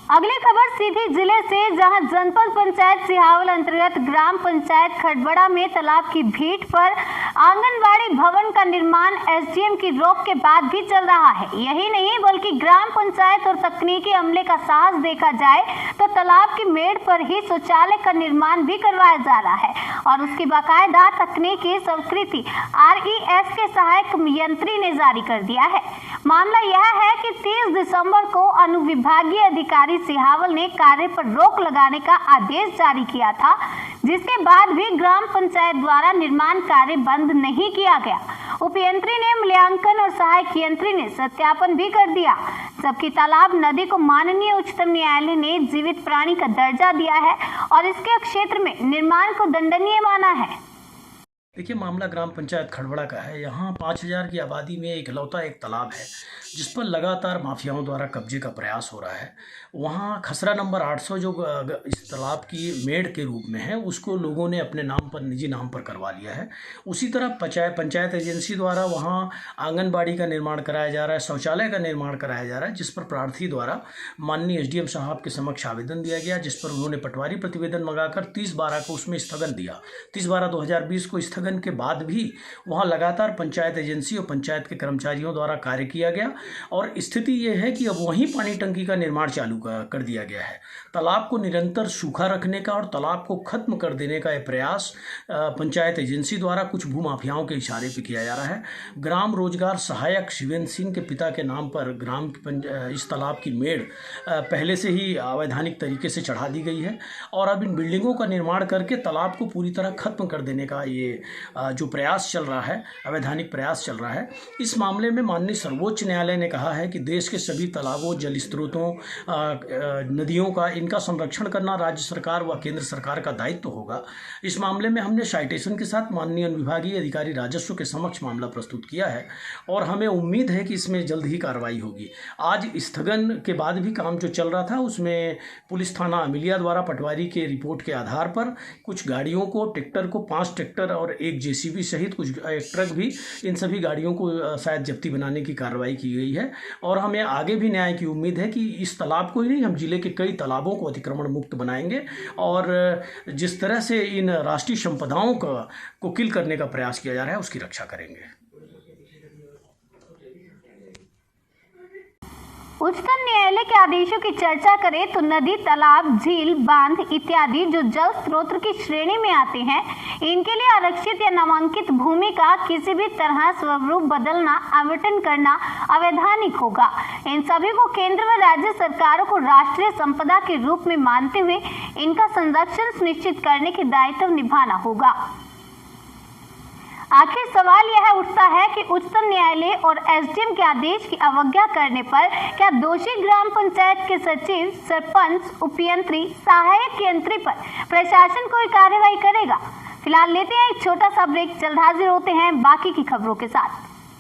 अगली खबर सीधी जिले से, जहां जनपद पंचायत सिहावल अंतर्गत ग्राम पंचायत खड़बड़ा में तालाब की भीट पर आंगनबाड़ी भवन का निर्माण एसडीएम की रोक के बाद भी चल रहा है। यही नहीं बल्कि ग्राम पंचायत और तकनीकी अमले का साहस देखा जाए तो तालाब की मेड़ पर ही शौचालय का निर्माण भी करवाया जा रहा है और उसकी बाकायदा तकनीकी स्वीकृति RES के सहायक यंत्री ने जारी कर दिया है। मामला यह है कि 30 दिसंबर को अनुविभागीय अधिकारी सिहावल ने कार्य पर रोक लगाने का आदेश जारी किया था, जिसके बाद भी ग्राम पंचायत द्वारा निर्माण कार्य बंद नहीं किया गया। उपयंत्री ने मूल्यांकन और सहायक यंत्री ने सत्यापन भी कर दिया, जबकि तालाब नदी को माननीय उच्चतम न्यायालय ने जीवित प्राणी का दर्जा दिया है और इसके क्षेत्र में निर्माण को दंडनीय माना है। देखिए, मामला ग्राम पंचायत खड़बड़ा का है। यहाँ 5000 की आबादी में इकलौता एक तालाब है जिस पर लगातार माफियाओं द्वारा कब्जे का प्रयास हो रहा है। वहाँ खसरा नंबर 800 जो इस तालाब की मेड़ के रूप में है, उसको लोगों ने अपने नाम पर, निजी नाम पर करवा लिया है। उसी तरह पंचायत एजेंसी द्वारा वहाँ आंगनबाड़ी का निर्माण कराया जा रहा है, शौचालय का निर्माण कराया जा रहा है, जिस पर प्रार्थी द्वारा माननीय SDM साहब के समक्ष आवेदन दिया गया, जिस पर उन्होंने पटवारी प्रतिवेदन मंगाकर 30/12 को उसमें स्थगन दिया। 30/12/2020 को स्थगन के बाद भी वहाँ लगातार पंचायत एजेंसी और पंचायत के कर्मचारियों द्वारा कार्य किया गया और स्थिति ये है कि अब वहीं पानी टंकी का निर्माण चालू कर दिया गया है। तालाब को निरंतर सूखा रखने का और तालाब को खत्म कर देने का यह प्रयास पंचायत एजेंसी द्वारा कुछ भूमाफियाओं के इशारे पर किया जा रहा है। ग्राम रोजगार सहायक शिवेंद्र सिंह के पिता के नाम पर इस तालाब की मेड़ पहले से ही अवैधानिक तरीके से चढ़ा दी गई है और अब इन बिल्डिंगों का निर्माण करके तालाब को पूरी तरह खत्म कर देने का ये जो प्रयास चल रहा है, अवैधानिक प्रयास चल रहा है। इस मामले में माननीय सर्वोच्च न्यायालय ने कहा है कि देश के सभी तालाबों, जल स्रोतों, नदियों का इनका संरक्षण करना राज्य सरकार व केंद्र सरकार का दायित्व होगा। इस मामले में हमने साइटेशन के साथ माननीय अनुविभागीय अधिकारी राजस्व के समक्ष मामला प्रस्तुत किया है और हमें उम्मीद है कि इसमें जल्द ही कार्रवाई होगी। आज स्थगन के बाद भी काम जो चल रहा था उसमें पुलिस थाना अमिलिया द्वारा पटवारी के रिपोर्ट के आधार पर कुछ गाड़ियों को, ट्रैक्टर को, 5 ट्रैक्टर और एक JCB सहित कुछ ट्रक भी, इन सभी गाड़ियों को शायद जब्ती बनाने की कार्रवाई की गई है और हमें आगे भी न्याय की उम्मीद है कि इस तालाब को ही नहीं, हम जिले के कई तालाबों को अतिक्रमण मुक्त बनाएंगे और जिस तरह से इन राष्ट्रीय संपदाओं को किल करने का प्रयास किया जा रहा है उसकी रक्षा करेंगे। उच्चतम न्यायालय के आदेशों की चर्चा करें तो नदी, तालाब, झील, बांध इत्यादि जो जल स्रोत की श्रेणी में आते हैं, इनके लिए आरक्षित या नामांकित भूमि का किसी भी तरह स्वरूप बदलना, आवंटन करना अवैधानिक होगा। इन सभी को केंद्र व राज्य सरकारों को राष्ट्रीय संपदा के रूप में मानते हुए इनका संरक्षण सुनिश्चित करने के दायित्व निभाना होगा। आखिर सवाल यह उठता है कि उच्चतम न्यायालय और SDM के आदेश की अवज्ञा करने पर क्या दोषी ग्राम पंचायत के सचिव, सरपंच, उपयंत्री, सहायक यंत्री पर प्रशासन कोई कार्रवाई करेगा? फिलहाल लेते हैं एक छोटा सा ब्रेक, जल्द हाजिर होते हैं बाकी की खबरों के साथ।